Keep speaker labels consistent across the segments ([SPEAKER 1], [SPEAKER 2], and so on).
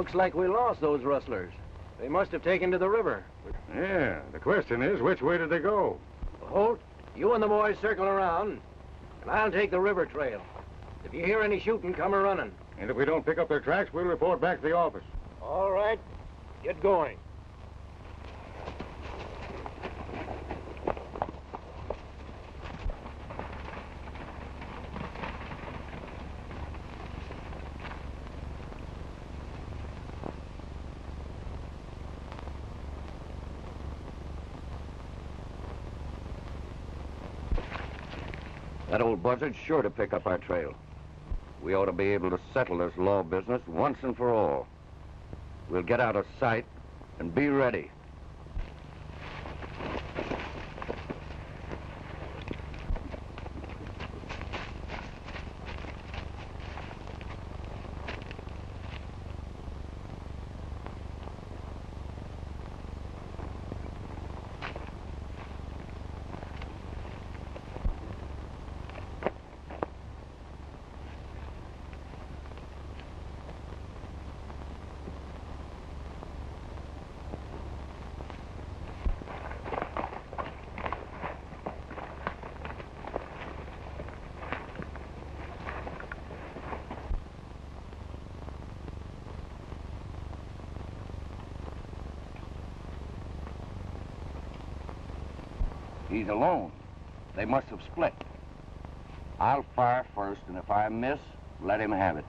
[SPEAKER 1] Looks like we lost those rustlers. They must have taken to the river.
[SPEAKER 2] Yeah, the question is, which way did they go?
[SPEAKER 1] Holt, you and the boys circle around, and I'll take the river trail. If you hear any shooting, come a-running.
[SPEAKER 2] And if we don't pick up their tracks, we'll report back to the office.
[SPEAKER 1] All right. Get going.
[SPEAKER 3] That old buzzard's sure to pick up our trail. We ought to be able to settle this law business once and for all. We'll get out of sight and be ready. He's alone. They must have split. I'll fire first, and if I miss, let him have it.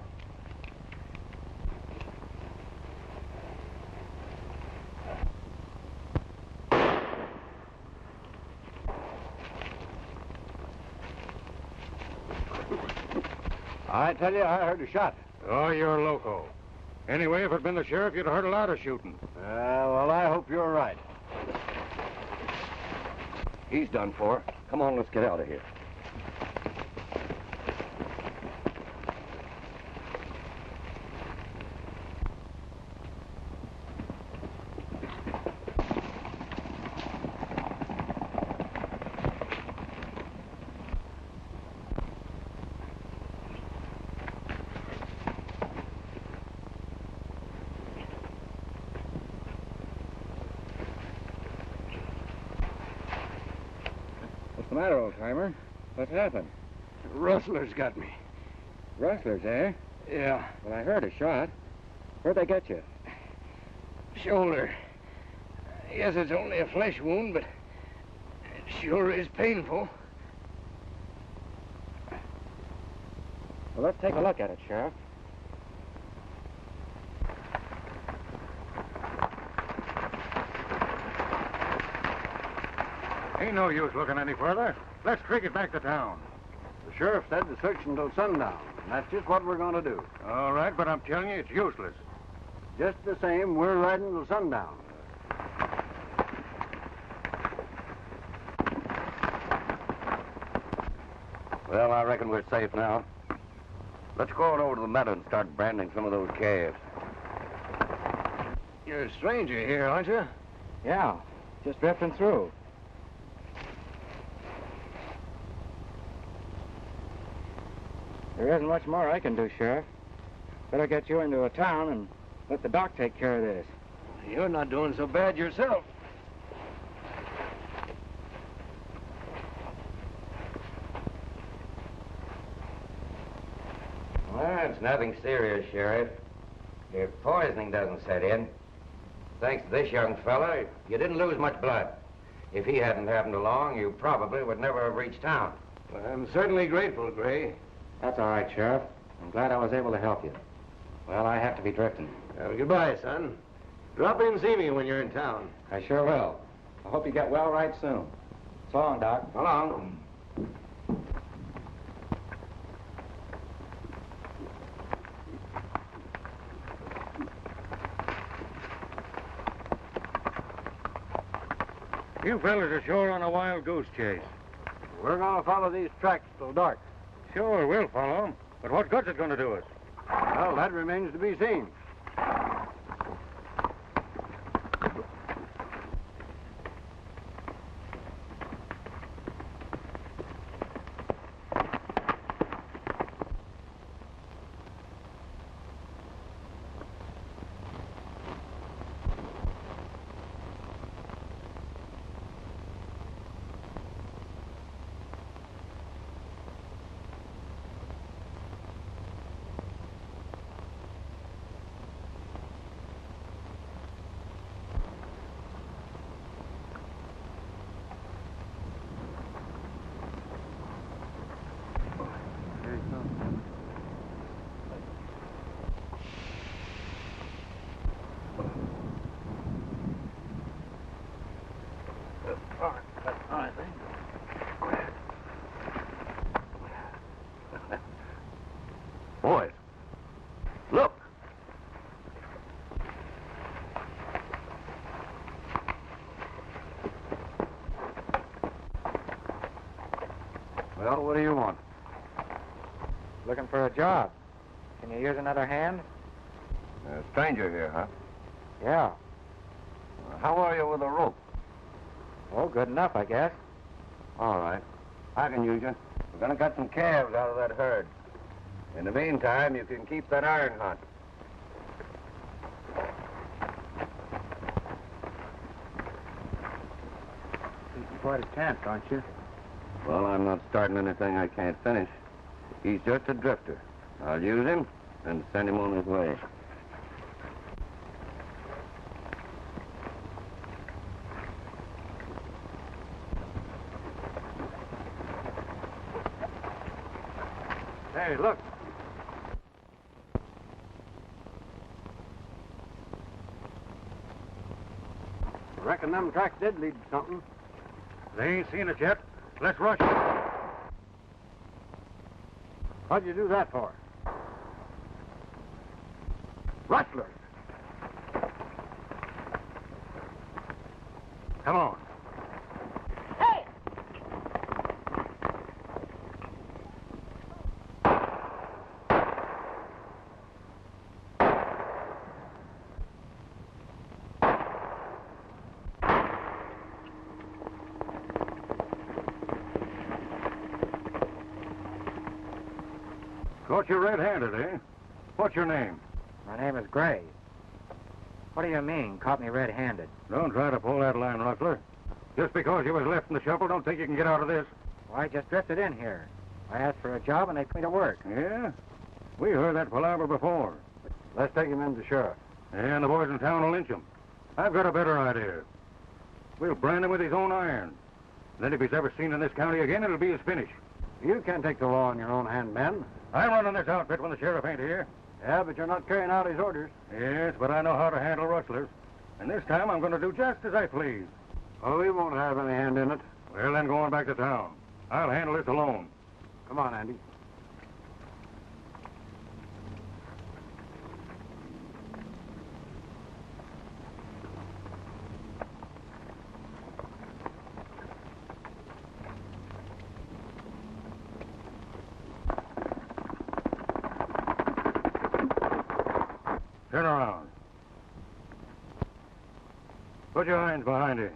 [SPEAKER 1] I tell you, I heard a shot.
[SPEAKER 2] Oh, you're loco. Anyway, if it'd been the sheriff, you'd have heard a lot of shooting.
[SPEAKER 1] Well, I hope you're right.
[SPEAKER 3] He's done for. Come on, let's get out of here.
[SPEAKER 4] What's the matter, old-timer? What's happened?
[SPEAKER 1] Rustlers got me.
[SPEAKER 4] Rustlers, eh?
[SPEAKER 1] Yeah.
[SPEAKER 4] Well, I heard a shot. Where'd they get you?
[SPEAKER 1] Shoulder. Yes, it's only a flesh wound, but it sure is painful.
[SPEAKER 4] Well, let's take a look at it, Sheriff.
[SPEAKER 2] Ain't no use looking any further. Let's creak it back to town.
[SPEAKER 1] The sheriff said to search until sundown, and that's just what we're going to do.
[SPEAKER 2] All right, but I'm telling you, it's useless.
[SPEAKER 1] Just the same, we're riding till sundown.
[SPEAKER 3] Well, I reckon we're safe now. Let's go on over to the meadow and start branding some of those calves.
[SPEAKER 1] You're a stranger here, aren't you?
[SPEAKER 4] Yeah, just drifting through. There isn't much more I can do, Sheriff. Better get you into a town and let the doc take care of this.
[SPEAKER 1] You're not doing so bad yourself.
[SPEAKER 3] Well, it's nothing serious, Sheriff. If poisoning doesn't set in, thanks to this young fella, you didn't lose much blood. If he hadn't happened along, you probably would never have reached town.
[SPEAKER 1] Well, I'm certainly grateful, Gray.
[SPEAKER 4] That's all right, Sheriff. I'm glad I was able to help you. Well, I have to be drifting.
[SPEAKER 1] Well, goodbye, son. Drop in and see me when you're in town.
[SPEAKER 4] I sure will. I hope you get well right soon. So long, Doc.
[SPEAKER 3] So long.
[SPEAKER 2] You fellas are sure on a wild goose chase.
[SPEAKER 1] We're going to follow these tracks till dark.
[SPEAKER 2] Sure, we'll follow 'em. But what good's it going to do us?
[SPEAKER 1] Well, that remains to be seen.
[SPEAKER 2] Well, what do you want?
[SPEAKER 4] Looking for a job. Can you use another hand?
[SPEAKER 2] A stranger here, huh?
[SPEAKER 4] Yeah.
[SPEAKER 2] How are you with a rope?
[SPEAKER 4] Oh, good enough, I guess.
[SPEAKER 2] All right. I can use you. We're going to cut some calves out of that herd. In the meantime, you can keep that iron hot.
[SPEAKER 4] Keeping quite a tent, aren't you?
[SPEAKER 2] Well, I'm not starting anything I can't finish. He's just a drifter. I'll use him and send him on his way.
[SPEAKER 4] Hey, look.
[SPEAKER 2] I reckon them tracks did lead to something. They ain't seen it yet. Let's rush it.
[SPEAKER 4] What'd you do that for?
[SPEAKER 2] Rustlers! Come on. Caught you red-handed, eh? What's your name?
[SPEAKER 4] My name is Gray. What do you mean, caught me red-handed?
[SPEAKER 2] Don't try to pull that line, Rustler. Just because you was left in the shuffle, don't think you can get out of this.
[SPEAKER 4] Well, I just drifted in here. I asked for a job and they put me to work.
[SPEAKER 2] Yeah? We heard that palaver before.
[SPEAKER 4] Let's take him in to sheriff.
[SPEAKER 2] And the boys in town will lynch him. I've got a better idea. We'll brand him with his own iron. Then if he's ever seen in this county again, it'll be his finish.
[SPEAKER 4] You can't take the law in your own hand, Ben.
[SPEAKER 2] I'm running this outfit when the sheriff ain't here.
[SPEAKER 4] Yeah, but you're not carrying out his orders.
[SPEAKER 2] Yes, but I know how to handle rustlers. And this time I'm going to do just as I please.
[SPEAKER 4] Oh, we won't have any hand in it.
[SPEAKER 2] Well, then go on back to town. I'll handle this alone.
[SPEAKER 4] Come on, Andy.
[SPEAKER 2] Turn around. Put your hands behind you.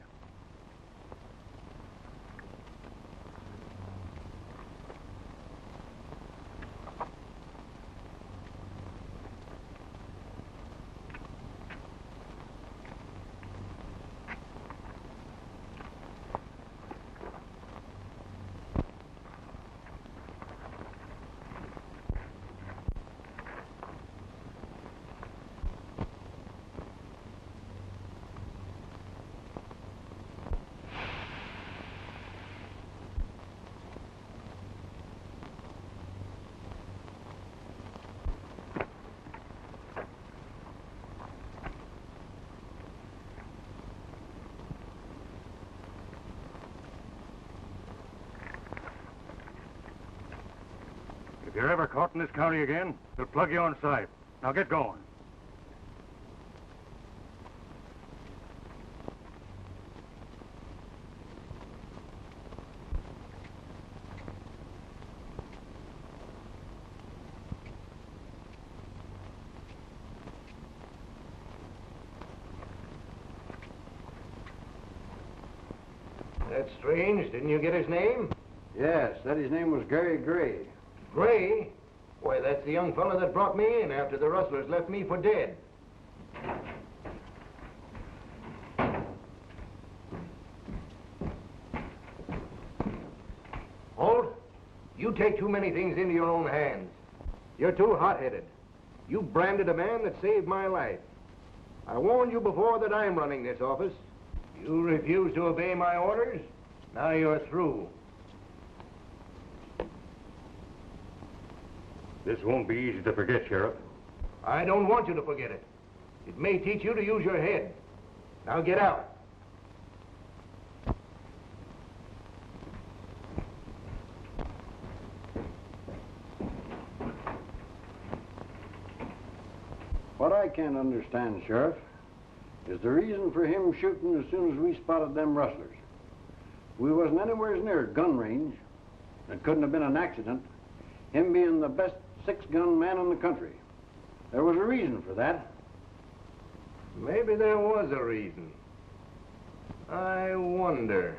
[SPEAKER 2] If you're ever caught in this county again, they'll plug you on sight. Now get going.
[SPEAKER 3] That's strange. Didn't you get his name?
[SPEAKER 5] Yes, said his name was Gary Gray.
[SPEAKER 3] Gray? Why, that's the young fellow that brought me in after the rustlers left me for dead. Holt, you take too many things into your own hands. You're too hot-headed. You branded a man that saved my life. I warned you before that I'm running this office. You refuse to obey my orders. Now you're through.
[SPEAKER 2] This won't be easy to forget, Sheriff.
[SPEAKER 3] I don't want you to forget it. It may teach you to use your head. Now get out.
[SPEAKER 5] What I can't understand, Sheriff, is the reason for him shooting as soon as we spotted them rustlers. We wasn't anywhere near gun range, It couldn't have been an accident. Him being the best six-gun man in the country. There was a reason for that.
[SPEAKER 1] Maybe there was a reason. I wonder.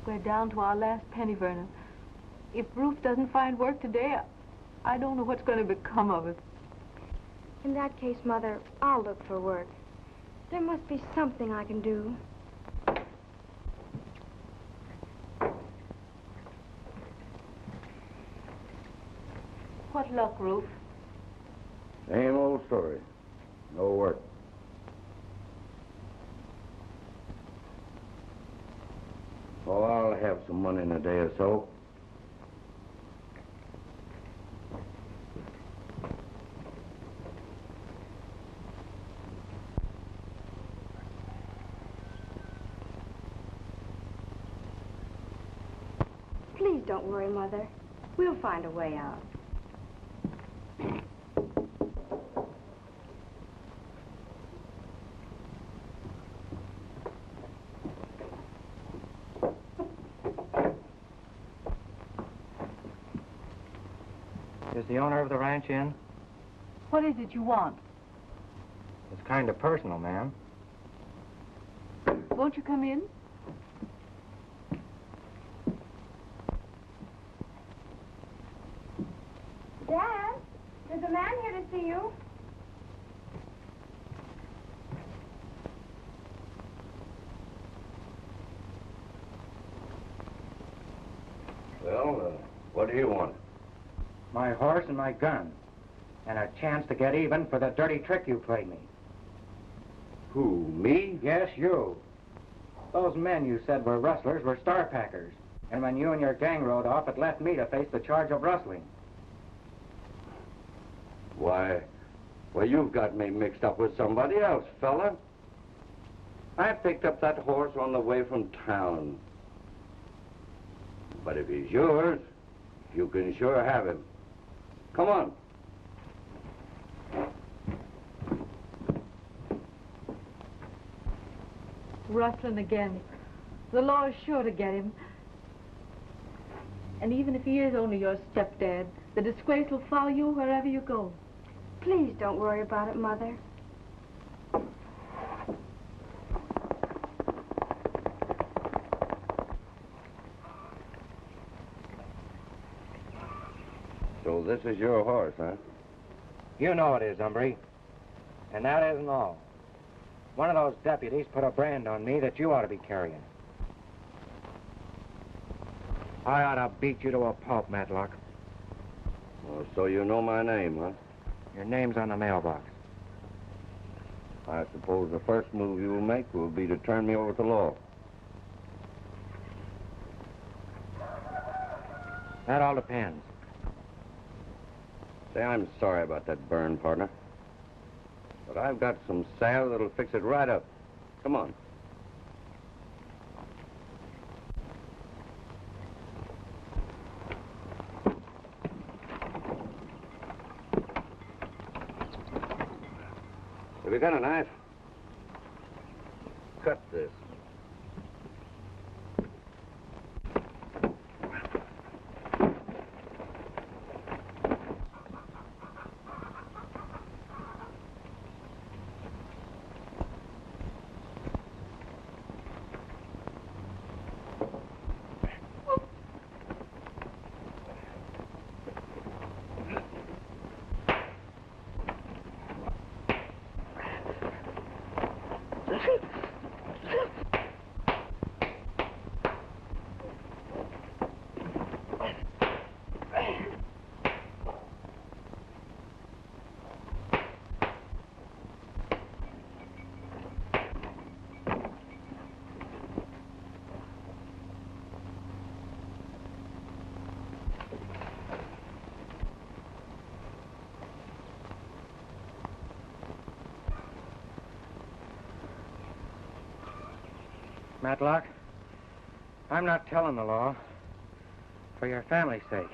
[SPEAKER 6] We're down to our last penny, Vernon. If Ruth doesn't find work today, I don't know what's going to become of us.
[SPEAKER 7] In that case, Mother, I'll look for work. There must be something I can do.
[SPEAKER 6] What luck, Ruth?
[SPEAKER 5] Same old story. No work. Oh, I'll have some money in a day or so.
[SPEAKER 7] Please don't worry, Mother. We'll find a way out.
[SPEAKER 4] Is the owner of the ranch in?
[SPEAKER 6] What is it you want?
[SPEAKER 4] It's kind of personal, ma'am.
[SPEAKER 6] Won't you come in?
[SPEAKER 7] Dad, there's a man here to see you.
[SPEAKER 5] Well, what do you want?
[SPEAKER 4] My horse and my gun. And a chance to get even for the dirty trick you played me.
[SPEAKER 5] Who, me?
[SPEAKER 4] Yes, you. Those men you said were rustlers were star packers. And when you and your gang rode off, it left me to face the charge of rustling.
[SPEAKER 5] Why, you've got me mixed up with somebody else, fella. I picked up that horse on the way from town. But if he's yours, you can sure have him. Come on.
[SPEAKER 6] Rustling again. The law is sure to get him. And even if he is only your stepdad, the disgrace will follow you wherever you go.
[SPEAKER 7] Please don't worry about it, Mother.
[SPEAKER 5] So this is your horse, huh?
[SPEAKER 4] You know it is, Umbry. And that isn't all. One of those deputies put a brand on me that you ought to be carrying. I ought to beat you to a pulp, Matlock.
[SPEAKER 5] Oh, so you know my name, huh?
[SPEAKER 4] Your name's on the mailbox.
[SPEAKER 5] I suppose the first move you will make will be to turn me over to law.
[SPEAKER 4] That all depends.
[SPEAKER 5] Say, I'm sorry about that burn, partner. But I've got some salve that'll fix it right up. Come on. Have you got a knife? Cut this.
[SPEAKER 4] Matlock, I'm not telling the law for your family's sake.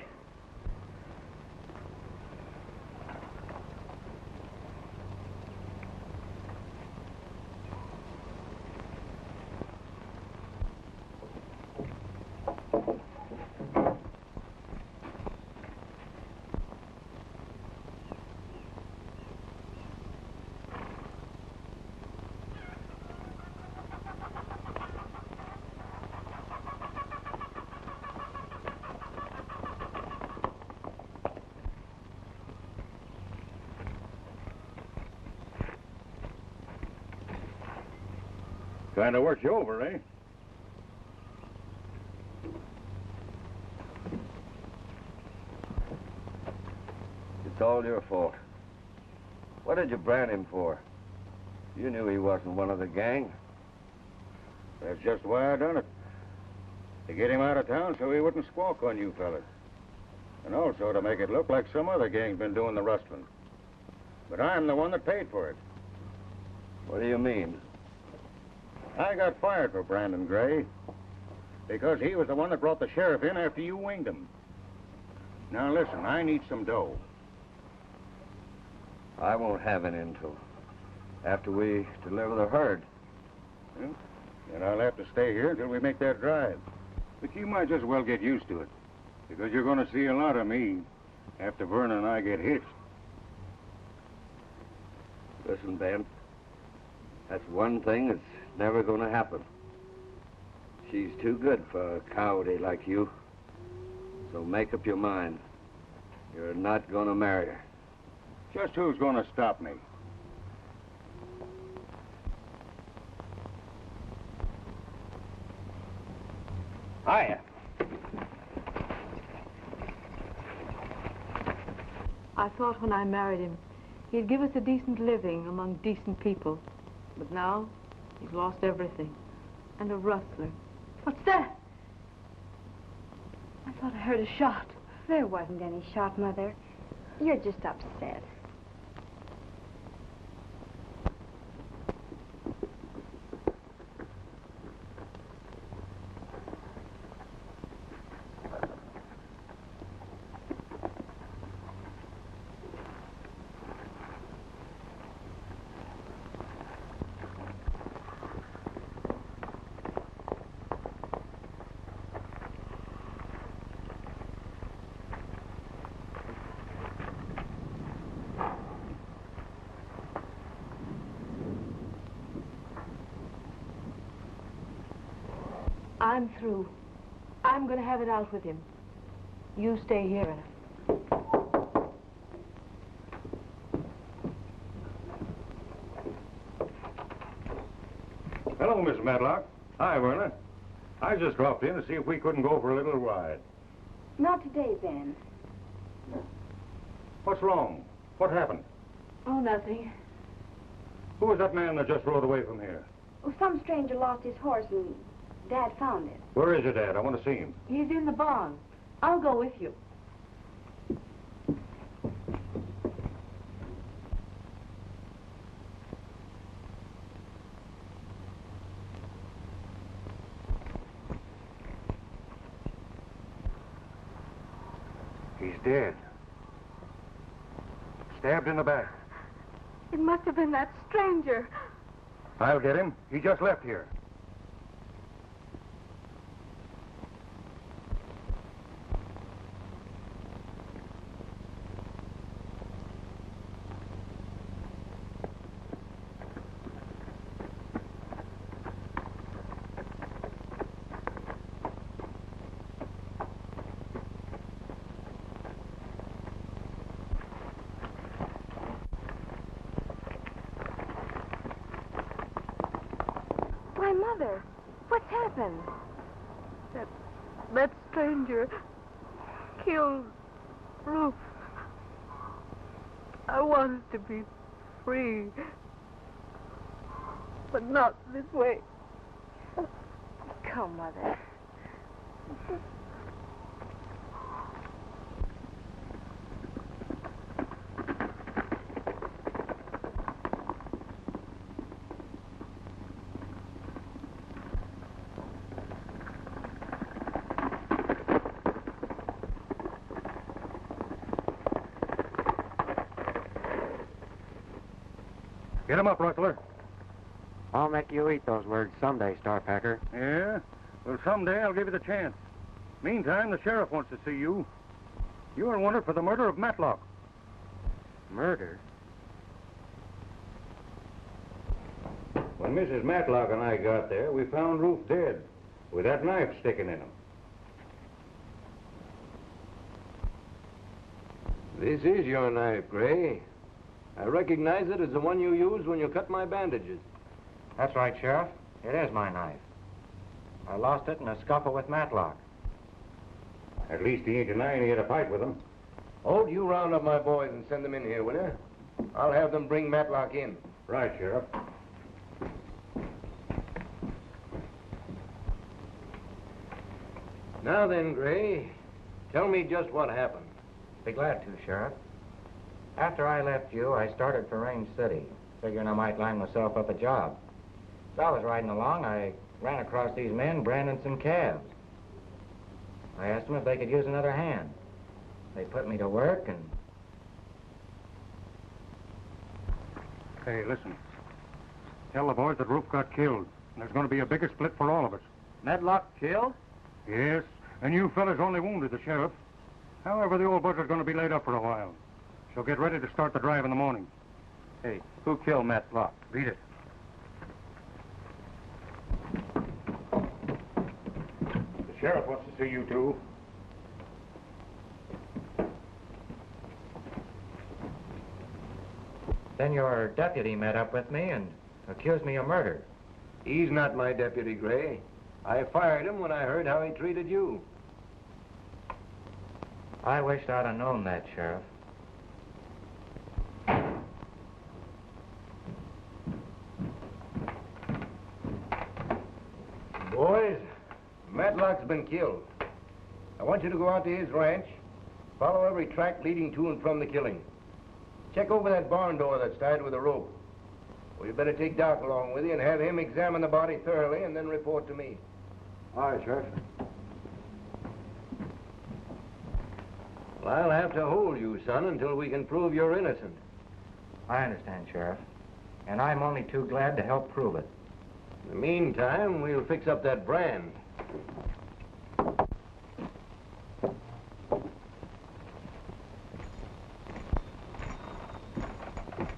[SPEAKER 2] Kind of worked you over, eh?
[SPEAKER 5] It's all your fault. What did you brand him for? You knew he wasn't one of the gang.
[SPEAKER 2] That's just why I done it. To get him out of town so he wouldn't squawk on you fellas. And also to make it look like some other gang's been doing the rustling. But I'm the one that paid for it.
[SPEAKER 5] What do you mean?
[SPEAKER 2] I got fired for Brandon Gray because he was the one that brought the sheriff in after you winged him. Now listen, I need some dough.
[SPEAKER 5] I won't have it until after we deliver the herd.
[SPEAKER 2] And I'll have to stay here until we make that drive. But you might just well get used to it, because you're going to see a lot of me after Verna and I get hitched.
[SPEAKER 5] Listen, Ben, that's one thing that's never going to happen. She's too good for a coyote like you. So make up your mind. You're not going to marry her.
[SPEAKER 2] Just who's going to stop me?
[SPEAKER 1] Hiya.
[SPEAKER 6] I thought when I married him, he'd give us a decent living among decent people. But now, he's lost everything. And a rustler. What's that? I thought I heard a shot.
[SPEAKER 7] There wasn't any shot, Mother. You're just upset.
[SPEAKER 6] I'm through. I'm going to have it out with him. You stay here.
[SPEAKER 2] Hello, Miss Matlock. Hi, Verna. I just dropped in to see if we couldn't go for a little ride.
[SPEAKER 7] Not today, Ben.
[SPEAKER 2] What's wrong? What happened?
[SPEAKER 6] Oh, nothing.
[SPEAKER 2] Who was that man that just rode away from here?
[SPEAKER 7] Oh, some stranger lost his horse and Dad found it.
[SPEAKER 2] Where is your dad? I want to see him.
[SPEAKER 6] He's in the barn. I'll go with you.
[SPEAKER 2] He's dead. Stabbed in the back.
[SPEAKER 6] It must have been that stranger.
[SPEAKER 2] I'll get him. He just left here.
[SPEAKER 7] Why, Mother, what's happened?
[SPEAKER 6] That stranger killed Ruth. I wanted to be free, but not this way.
[SPEAKER 7] Come, Mother.
[SPEAKER 2] Get him up, Rustler.
[SPEAKER 4] I'll make you eat those words someday, Starpacker.
[SPEAKER 2] Yeah? Well, someday I'll give you the chance. Meantime, the sheriff wants to see you. You are wanted for the murder of Matlock.
[SPEAKER 4] Murder?
[SPEAKER 2] When Mrs. Matlock and I got there, we found Rufe dead, with that knife sticking in him.
[SPEAKER 8] This is your knife, Gray. I recognize it as the one you used when you cut my bandages.
[SPEAKER 4] That's right, Sheriff. It is my knife. I lost it in a scuffle with Matlock.
[SPEAKER 2] At least he ain't denying he had a fight with him.
[SPEAKER 8] Hold, you round up my boys and send them in here, will you? I'll have them bring Matlock in.
[SPEAKER 2] Right, Sheriff.
[SPEAKER 8] Now then, Gray, tell me just what happened.
[SPEAKER 4] Be glad to, Sheriff. After I left you, I started for Range City, figuring I might line myself up a job. As I was riding along, I ran across these men branding some calves. I asked them if they could use another hand. They put me to work, and...
[SPEAKER 2] Hey, listen. Tell the boys that Rufe got killed, and there's going to be a bigger split for all of us.
[SPEAKER 4] Matlock killed?
[SPEAKER 2] Yes, and you fellas only wounded the sheriff. However, the old buzzard's going to be laid up for a while. So get ready to start the drive in the morning.
[SPEAKER 4] Hey, who killed Matlock?
[SPEAKER 2] Beat it. The sheriff wants to see you two.
[SPEAKER 4] Then your deputy met up with me and accused me of murder.
[SPEAKER 8] He's not my deputy, Gray. I fired him when I heard how he treated you.
[SPEAKER 4] I wished I'd have known that, Sheriff.
[SPEAKER 8] Boys, Matlock's been killed. I want you to go out to his ranch, follow every track leading to and from the killing. Check over that barn door that's tied with a rope. Well, you better take Doc along with you and have him examine the body thoroughly and then report to me.
[SPEAKER 5] All right, Sheriff.
[SPEAKER 8] Well, I'll have to hold you, son, until we can prove you're innocent.
[SPEAKER 4] I understand, Sheriff. And I'm only too glad to help prove it.
[SPEAKER 8] In the meantime, we'll fix up that brand.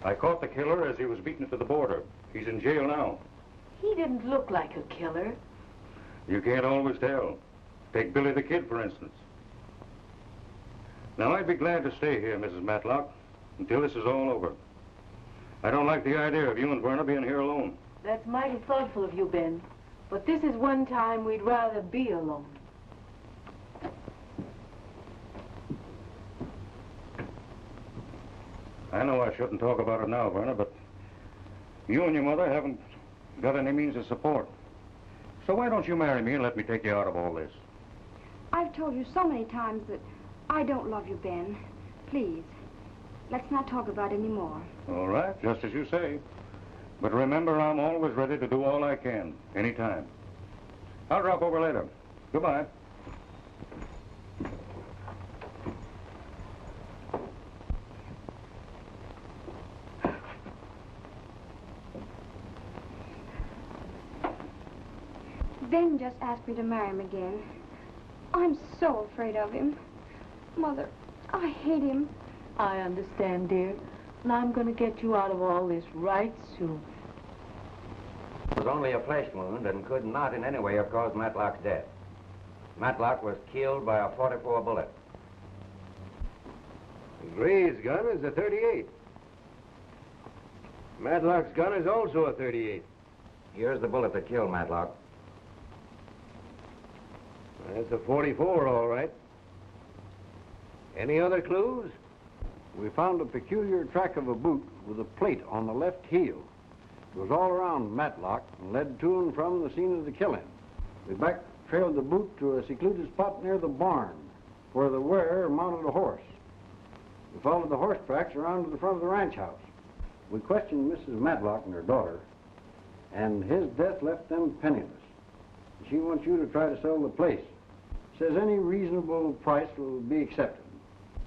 [SPEAKER 2] I caught the killer as he was beaten to the border. He's in jail now.
[SPEAKER 6] He didn't look like a killer.
[SPEAKER 2] You can't always tell. Take Billy the Kid, for instance. Now, I'd be glad to stay here, Mrs. Matlock, until this is all over. I don't like the idea of you and Verna being here alone.
[SPEAKER 6] That's mighty thoughtful of you, Ben. But this is one time we'd rather be alone.
[SPEAKER 2] I know I shouldn't talk about it now, Verna, but you and your mother haven't got any means of support. So why don't you marry me and let me take you out of all this?
[SPEAKER 7] I've told you so many times that I don't love you, Ben. Please, let's not talk about it anymore.
[SPEAKER 2] All right, just as you say. But remember, I'm always ready to do all I can, anytime. I'll drop over later. Goodbye.
[SPEAKER 7] Ben just asked me to marry him again. I'm so afraid of him. Mother, I hate him.
[SPEAKER 6] I understand, dear. And I'm going to get you out of all this right soon.
[SPEAKER 3] It was only a flesh wound and could not in any way have caused Matlock's death. Matlock was killed by a .44 bullet.
[SPEAKER 8] Gray's gun is a .38. Matlock's gun is also a .38.
[SPEAKER 3] Here's the bullet that killed Matlock.
[SPEAKER 8] That's a .44, all right. Any other clues?
[SPEAKER 5] We found a peculiar track of a boot with a plate on the left heel. It was all around Matlock and led to and from the scene of the killing. We back-trailed the boot to a secluded spot near the barn, where the wearer mounted a horse. We followed the horse tracks around to the front of the ranch house. We questioned Mrs. Matlock and her daughter, and his death left them penniless. She wants you to try to sell the place. Says any reasonable price will be accepted.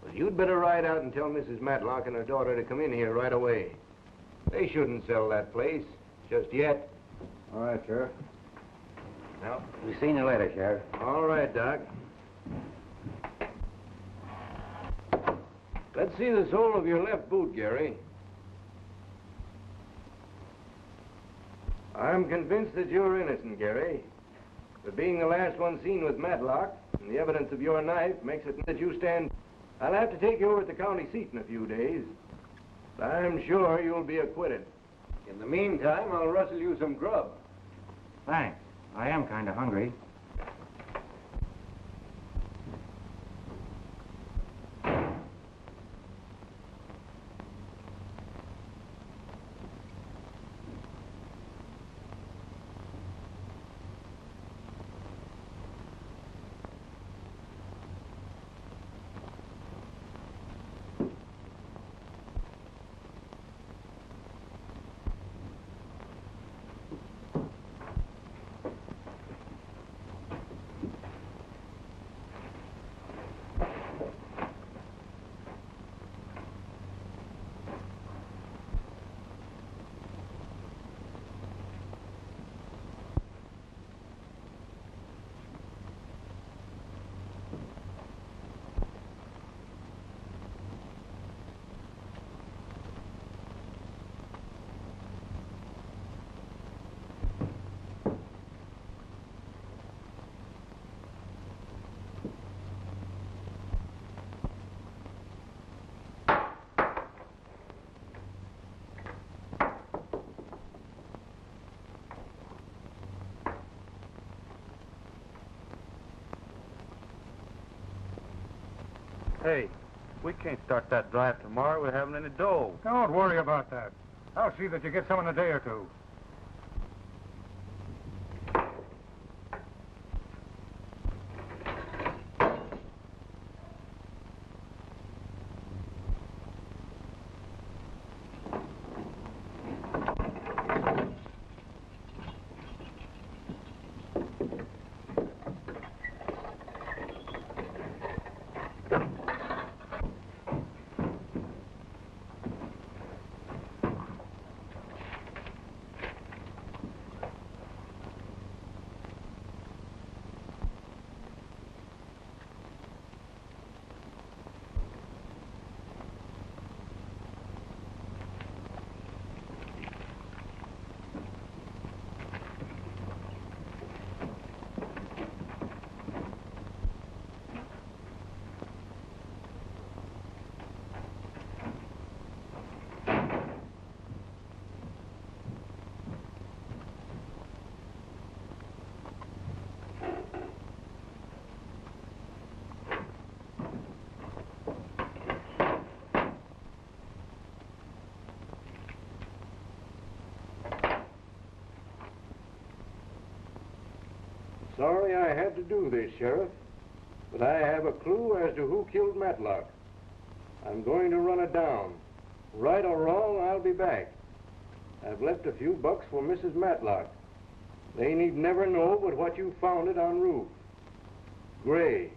[SPEAKER 8] Well, you'd better ride out and tell Mrs. Matlock and her daughter to come in here right away. They shouldn't sell that place just yet.
[SPEAKER 2] All right, Sheriff.
[SPEAKER 3] Well, we've seen you later, Sheriff.
[SPEAKER 8] All right, Doc. Let's see the sole of your left boot, Gary. I'm convinced that you're innocent, Gary. But being the last one seen with Matlock, and the evidence of your knife makes it that you stand... I'll have to take you over to the county seat in a few days. But I'm sure you'll be acquitted.
[SPEAKER 2] In the meantime, I'll rustle you some grub.
[SPEAKER 4] Thanks. I am kind of hungry.
[SPEAKER 2] Hey, we can't start that drive tomorrow. We haven't any dough.
[SPEAKER 9] Don't worry about that. I'll see that you get some in a day or two.
[SPEAKER 8] Sorry I had to do this, Sheriff, but I have a clue as to who killed Matlock. I'm going to run it down. Right or wrong, I'll be back. I've left a few bucks for Mrs. Matlock. They need never know but what you found it en route. Gray.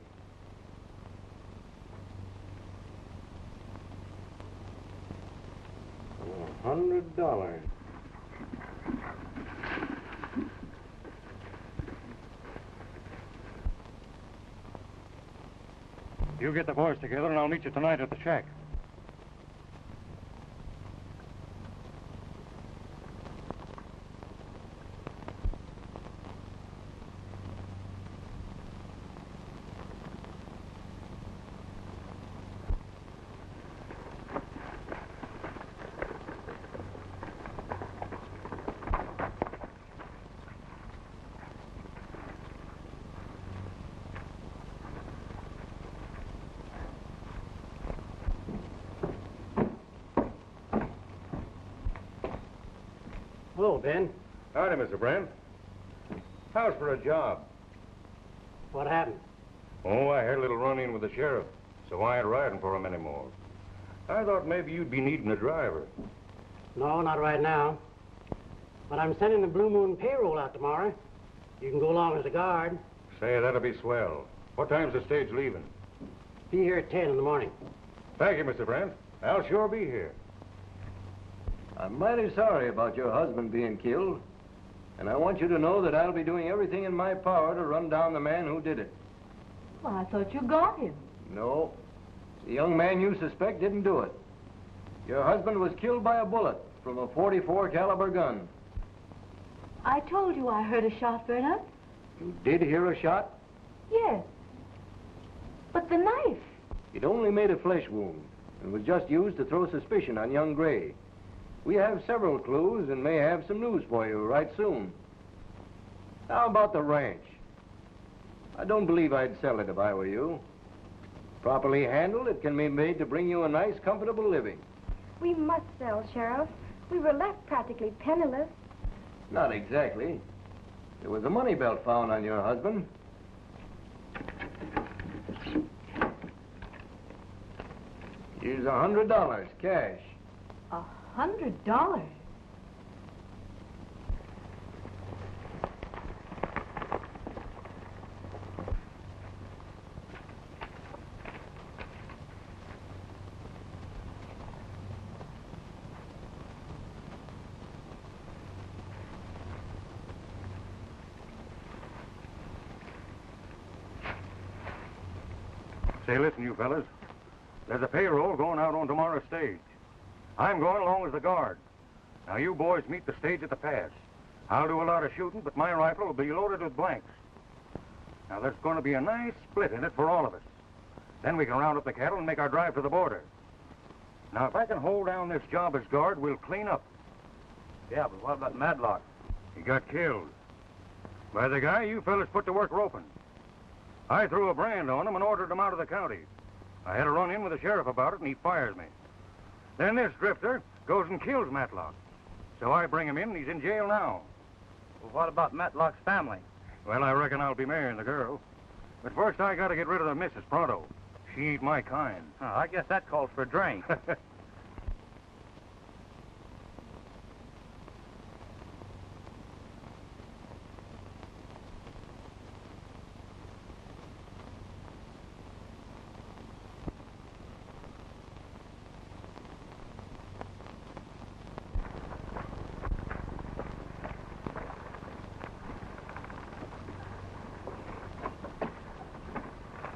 [SPEAKER 8] $100.
[SPEAKER 9] You get the boys together, and I'll meet you tonight at the shack.
[SPEAKER 10] Hello, Ben.
[SPEAKER 8] Howdy, Mr. Brent. How's for a job?
[SPEAKER 10] What happened?
[SPEAKER 8] Oh, I had a little run-in with the sheriff, so I ain't riding for him anymore. I thought maybe you'd be needing a driver.
[SPEAKER 10] No, not right now. But I'm sending the Blue Moon payroll out tomorrow. You can go along as a guard.
[SPEAKER 8] Say, that'll be swell. What time's the stage leaving?
[SPEAKER 10] Be here at 10 in the morning.
[SPEAKER 8] Thank you, Mr. Brent. I'll sure be here. I'm mighty sorry about your husband being killed. And I want you to know that I'll be doing everything in my power to run down the man who did it.
[SPEAKER 6] Well, I thought you got him.
[SPEAKER 8] No. The young man you suspect didn't do it. Your husband was killed by a bullet from a .44 caliber gun.
[SPEAKER 6] I told you I heard a shot, Bernard.
[SPEAKER 8] You did hear a shot?
[SPEAKER 6] Yes. But the knife.
[SPEAKER 8] It only made a flesh wound and was just used to throw suspicion on young Gray. We have several clues and may have some news for you right soon. How about the ranch? I don't believe I'd sell it if I were you. Properly handled, it can be made to bring you a nice, comfortable living.
[SPEAKER 7] We must sell, Sheriff. We were left practically penniless.
[SPEAKER 8] Not exactly. There was a money belt found on your husband. Here's $100, cash.
[SPEAKER 6] $100?
[SPEAKER 2] Say, listen, you fellas. There's a payroll going out on tomorrow's stage. I'm going along as the guard. Now, you boys meet the stage at the pass. I'll do a lot of shooting, but my rifle will be loaded with blanks. Now, there's going to be a nice split in it for all of us. Then we can round up the cattle and make our drive to the border. Now, if I can hold down this job as guard, we'll clean up.
[SPEAKER 9] Yeah, but what about Matlock?
[SPEAKER 2] He got killed by the guy you fellas put to work roping. I threw a brand on him and ordered him out of the county. I had a run-in with the sheriff about it, and he fires me. Then this drifter goes and kills Matlock. So I bring him in, and he's in jail now.
[SPEAKER 9] Well, what about Matlock's family?
[SPEAKER 2] Well, I reckon I'll be marrying the girl. But first, I got to get rid of the missus pronto. She ain't my kind.
[SPEAKER 9] Oh, I guess that calls for a drink.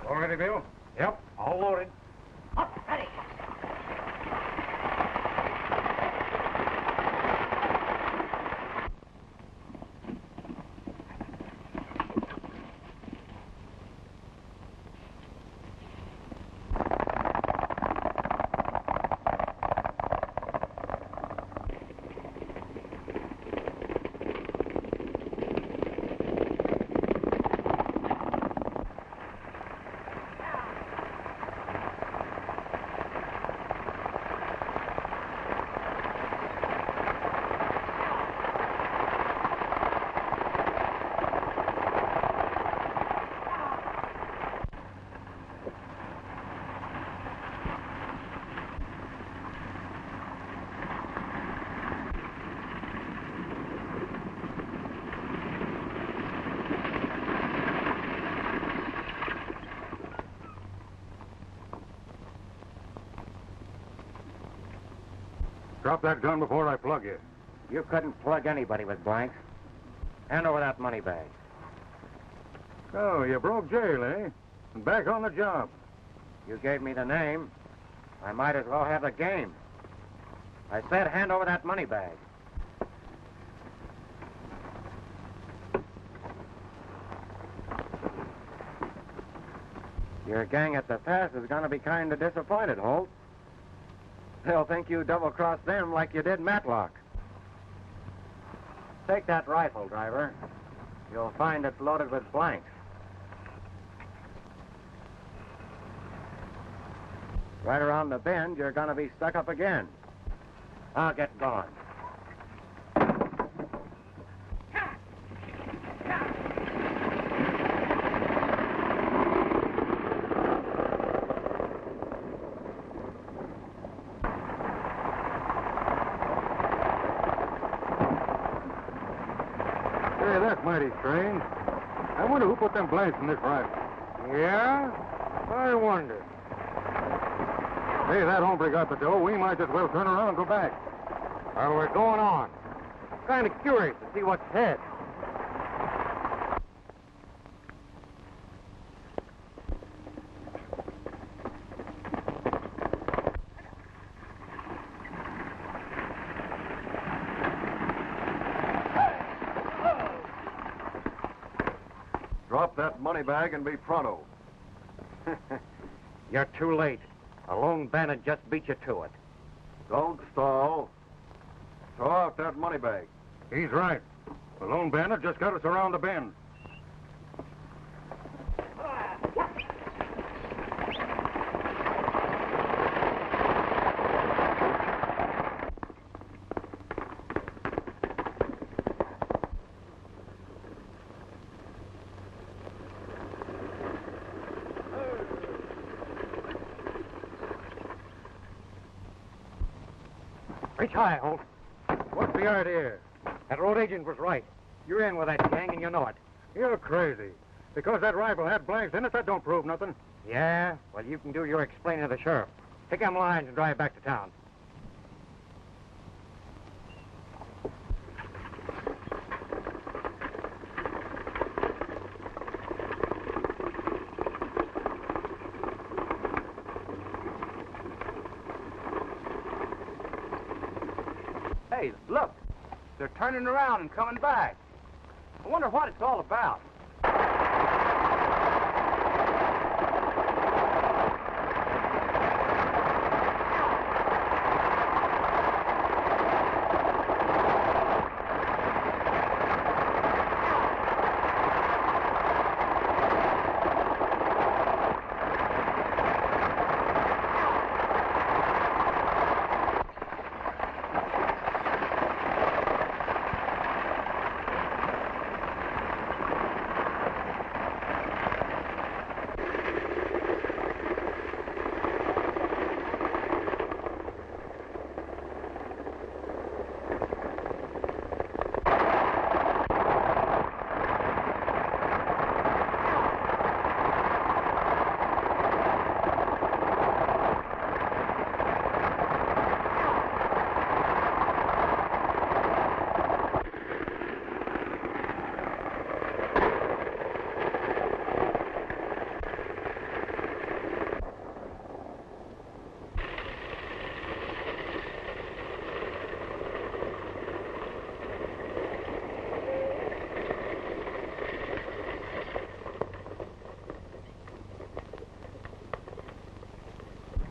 [SPEAKER 2] All ready, Bill?
[SPEAKER 9] Yep, all loaded.
[SPEAKER 6] Ready.
[SPEAKER 2] Drop that gun before I plug you.
[SPEAKER 4] You couldn't plug anybody with blanks. Hand over that money bag.
[SPEAKER 2] Oh, you broke jail, eh? And back on the job.
[SPEAKER 4] You gave me the name. I might as well have the game. I said hand over that money bag. Your gang at the pass is going to be kind of disappointed, Holt. They'll think you double-crossed them like you did Matlock. Take that rifle, driver. You'll find it's loaded with blanks. Right around the bend, you're going to be stuck up again. I'll get going.
[SPEAKER 2] Hey, that's mighty strange. I wonder who put them blanks in this rifle.
[SPEAKER 9] Yeah? I wonder.
[SPEAKER 2] Hey, that hombre got the dough. We might just well turn around and go back.
[SPEAKER 4] Well, we're going on. I'm kind of curious to see what's ahead.
[SPEAKER 11] Drop that money bag and be pronto.
[SPEAKER 4] You're too late. A lone bandit just beat you to it.
[SPEAKER 11] Don't stall. Throw out that money bag.
[SPEAKER 9] He's right. The lone bandit just got us around the bend.
[SPEAKER 4] Reach high, Holt. What's the idea? That road agent was right. You're in with that gang and you know it.
[SPEAKER 9] You're crazy. Because that rifle had blanks in it, that don't prove nothing.
[SPEAKER 4] Yeah? Well, you can do your explaining to the sheriff. Take them lines and drive back to town.
[SPEAKER 12] Hey, look. They're turning around and coming back. I wonder what it's all about.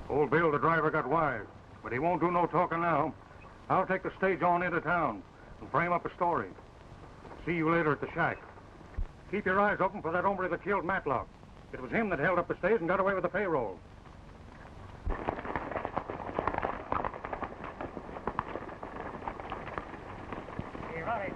[SPEAKER 9] Old Bill, the driver, got wise, but he won't do no talking now. I'll take the stage on into town and frame up a story. See you later at the shack. Keep your eyes open for that hombre that killed Matlock. It was him that held up the stage and got away with the payroll.
[SPEAKER 10] Hey, Robbie.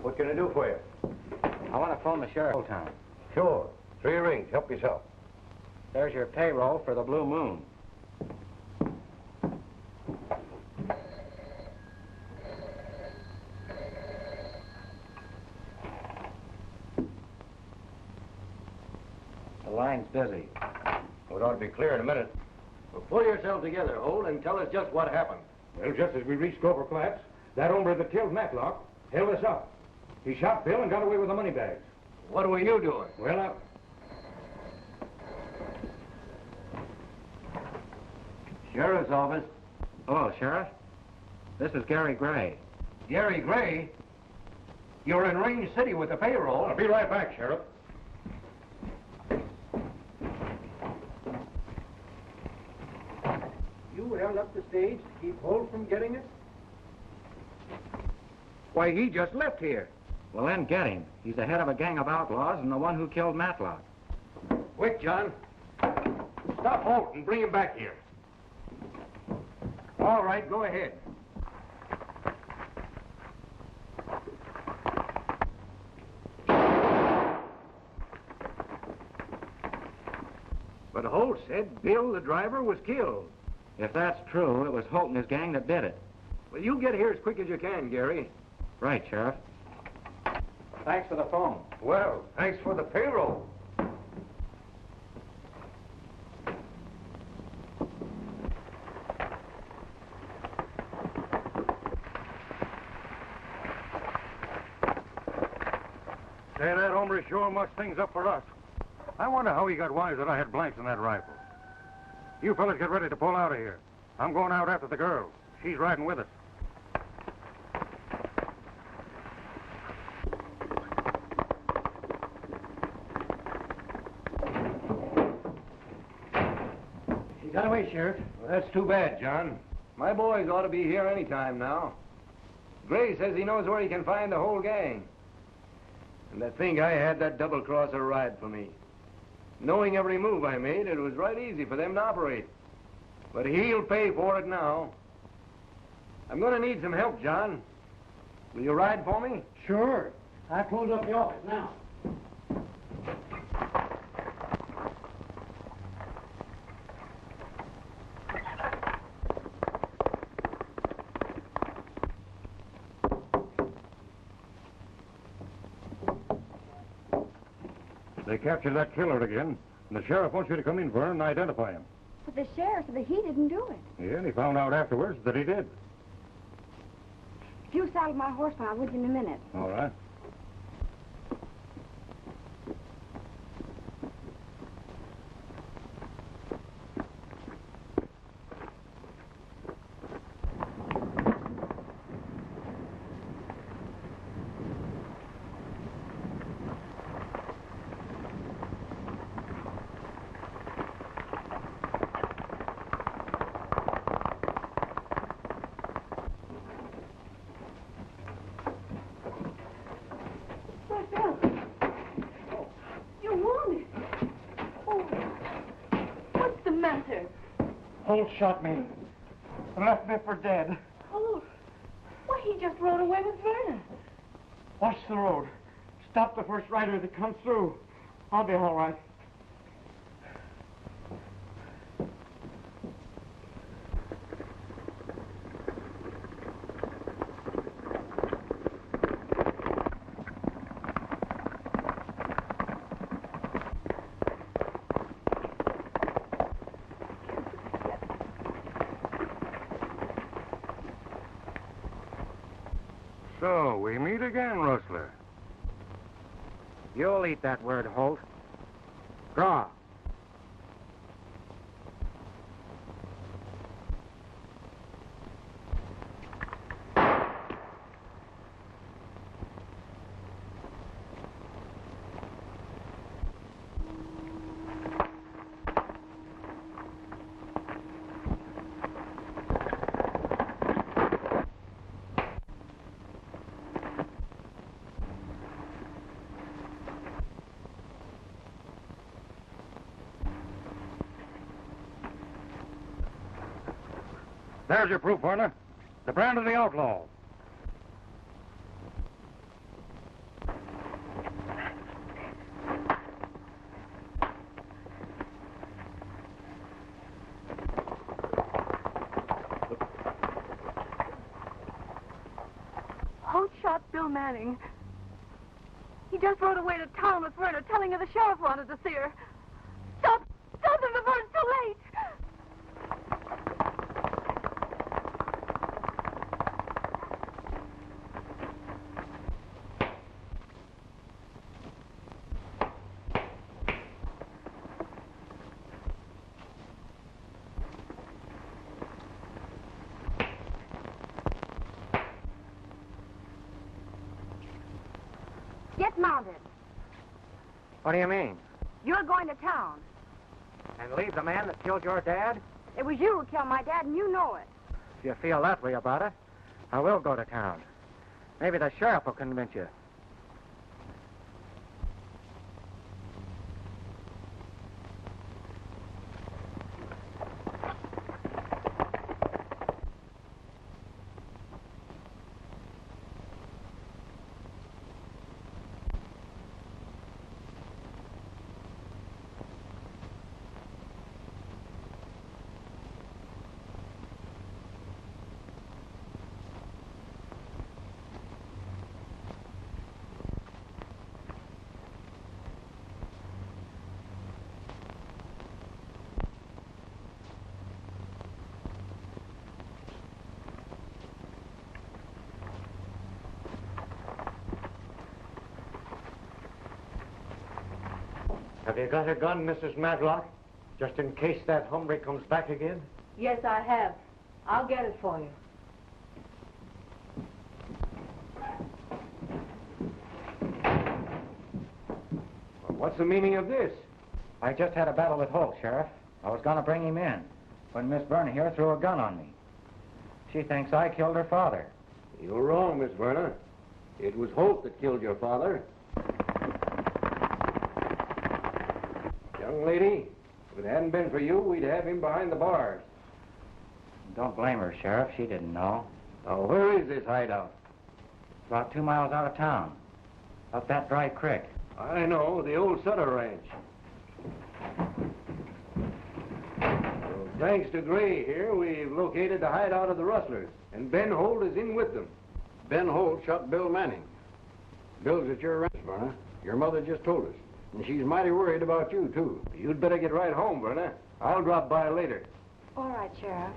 [SPEAKER 8] What can I do for you?
[SPEAKER 4] I want to phone the sheriff of town.
[SPEAKER 8] Sure. 3 rings. Help yourself.
[SPEAKER 4] There's your payroll for the Blue Moon. The line's busy.
[SPEAKER 8] Well, it ought to be clear in a minute. Well, pull yourself together, Holt, and tell us just what happened.
[SPEAKER 9] Well, just as we reached Gopher Flats, that hombre that killed Matlock held us up. He shot Bill and got away with the money bags.
[SPEAKER 8] What were you doing?
[SPEAKER 9] Well,
[SPEAKER 12] Sheriff's office.
[SPEAKER 4] Oh, Sheriff? This is Gary Gray.
[SPEAKER 12] Gary Gray? You're in Range City with the payroll.
[SPEAKER 9] I'll be right back, Sheriff.
[SPEAKER 12] You held up the stage to keep Holt from getting it?
[SPEAKER 8] Why, he just left here.
[SPEAKER 4] Well, then get him. He's the head of a gang of outlaws and the one who killed Matlock.
[SPEAKER 8] Quick, John. Stop Holt and bring him back here. All right, go ahead. But Holt said Bill, the driver, was killed.
[SPEAKER 4] If that's true, it was Holt and his gang that did it.
[SPEAKER 8] Well, you get here as quick as you can, Gary.
[SPEAKER 4] Right, Sheriff. Thanks for the phone.
[SPEAKER 8] Well, thanks for the payroll.
[SPEAKER 9] Say, that hombre sure mucks things up for us. I wonder how he got wise that I had blanks in that rifle. You fellas get ready to pull out of here. I'm going out after the girl. She's riding with us.
[SPEAKER 10] She got away, Sheriff.
[SPEAKER 8] Well, that's too bad, John. My boys ought to be here any time now. Gray says he knows where he can find the whole gang. And I think I had that double-crosser ride for me. Knowing every move I made, it was right easy for them to operate. But he'll pay for it now. I'm going to need some help, John. Will you ride for me?
[SPEAKER 10] Sure. I close up the office now.
[SPEAKER 9] They captured that killer again, and the sheriff wants you to come in for him and identify him.
[SPEAKER 7] But the sheriff said that he didn't do it.
[SPEAKER 9] Yeah, and he found out afterwards that he did.
[SPEAKER 7] If you saddle my horse, I'll with you in a minute.
[SPEAKER 9] All right.
[SPEAKER 10] Holt shot me and left me for dead.
[SPEAKER 6] Oh, why, he just rode away with Verna.
[SPEAKER 10] Watch the road. Stop the first rider that comes through. I'll be all right.
[SPEAKER 9] So, we meet again, Rustler.
[SPEAKER 4] You'll eat that word, Holt. Draw.
[SPEAKER 9] There's your proof, Warner. The brand of the outlaw.
[SPEAKER 6] Holt shot Bill Manning. He just rode away to town with Verna, telling her the sheriff wanted to see her. Stop! Stop him before it's too late!
[SPEAKER 7] Get mounted.
[SPEAKER 4] What do you mean?
[SPEAKER 7] You're going to town.
[SPEAKER 4] And leave the man that killed your dad?
[SPEAKER 7] It was you who killed my dad, and you know it.
[SPEAKER 4] If you feel that way about it, I will go to town. Maybe the sheriff will convince you. Have you got a gun, Mrs. Matlock? Just in case that hombre comes back again?
[SPEAKER 6] Yes, I have. I'll get it for you.
[SPEAKER 8] Well, what's the meaning of this?
[SPEAKER 4] I just had a battle with Holt, Sheriff. I was going to bring him in when Miss Verna here threw a gun on me. She thinks I killed her father.
[SPEAKER 8] You're wrong, Miss Verna. It was Holt that killed your father. Young lady, if it hadn't been for you, we'd have him behind the bars.
[SPEAKER 4] Don't blame her, Sheriff. She didn't know.
[SPEAKER 8] Now, where is this hideout?
[SPEAKER 4] About 2 miles out of town. Up that dry creek.
[SPEAKER 8] I know, the old Sutter Ranch. Well, thanks to Gray here, we've located the hideout of the rustlers, and Ben Holt is in with them.
[SPEAKER 13] Ben Holt shot Bill Manning. Bill's at your ranch, Verna. Your mother just told us. And she's mighty worried about you, too.
[SPEAKER 8] You'd better get right home, Verna. I'll drop by later.
[SPEAKER 7] All right, Sheriff.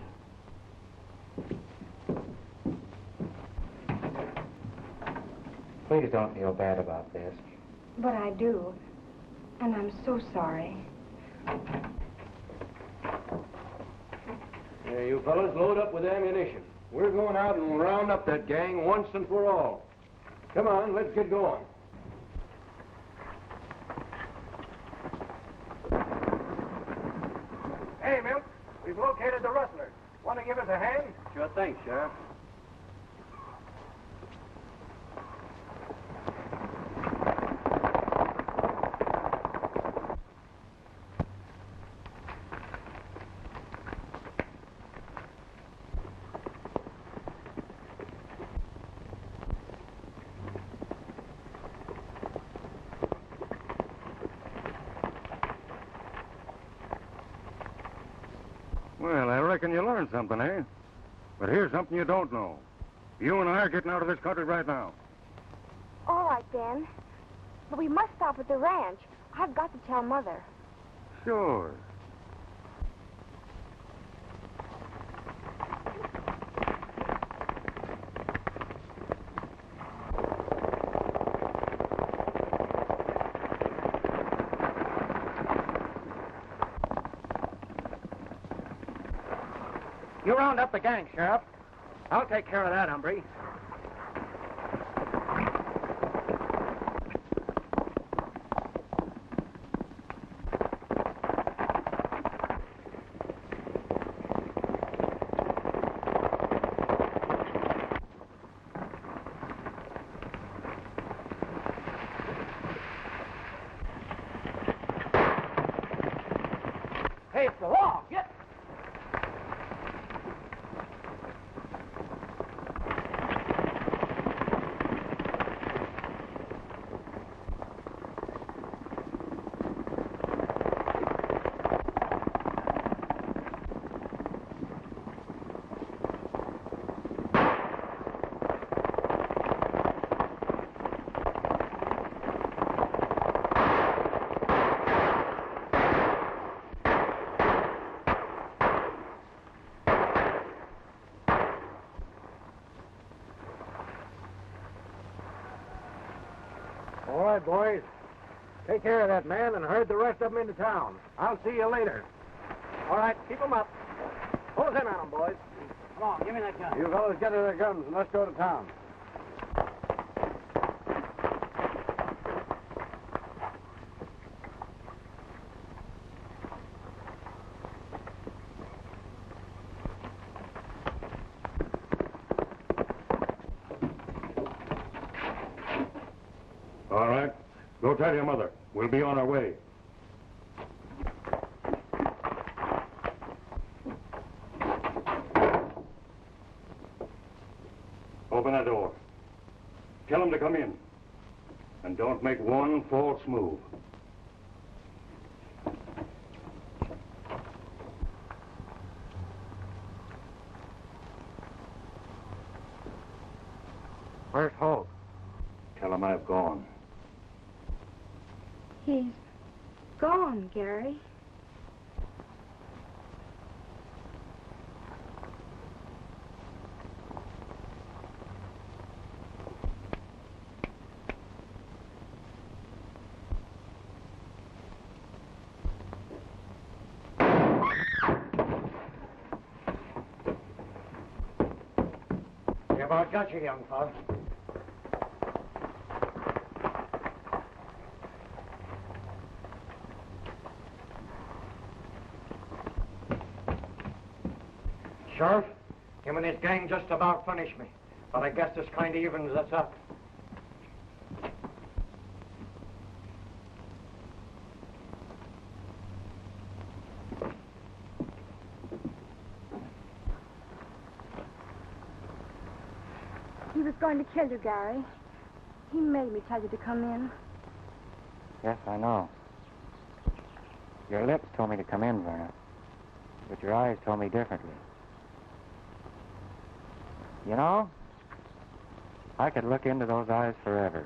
[SPEAKER 4] Please don't feel bad about this.
[SPEAKER 7] But I do. And I'm so sorry.
[SPEAKER 8] Hey, you fellas, load up with ammunition. We're going out and round up that gang once and for all. Come on, let's get going. Hey, Milt, we've located the rustlers. Want to give us a hand?
[SPEAKER 13] Sure thing, Sheriff.
[SPEAKER 9] Well, I reckon you learned something, eh? But here's something you don't know. You and I are getting out of this country right now.
[SPEAKER 7] All right, Ben. But we must stop at the ranch. I've got to tell Mother.
[SPEAKER 9] Sure.
[SPEAKER 12] You round up the gang, Sheriff. I'll take care of that, hombre. Hey, it's the law. Get...
[SPEAKER 8] All right, boys. Take care of that man and herd the rest of them into town. I'll see you later.
[SPEAKER 12] All right, keep them up. Close in on them, boys.
[SPEAKER 10] Come on, give me that gun.
[SPEAKER 13] You fellas get to their guns and let's go to town.
[SPEAKER 9] All right. Go tell your mother. We'll be on our way. Open that door. Tell them to come in. And don't make one false move.
[SPEAKER 4] Where's Holt?
[SPEAKER 9] Tell them I've gone.
[SPEAKER 7] He's gone, Gary.
[SPEAKER 10] about got you, young fella.
[SPEAKER 14] Sheriff, him and his gang just about finished me. But I guess this kind of evens us up.
[SPEAKER 7] He was going to kill you, Gary. He made me tell you to come in.
[SPEAKER 4] Yes, I know. Your lips told me to come in, Verna. But your eyes told me differently. You know, I could look into those eyes forever.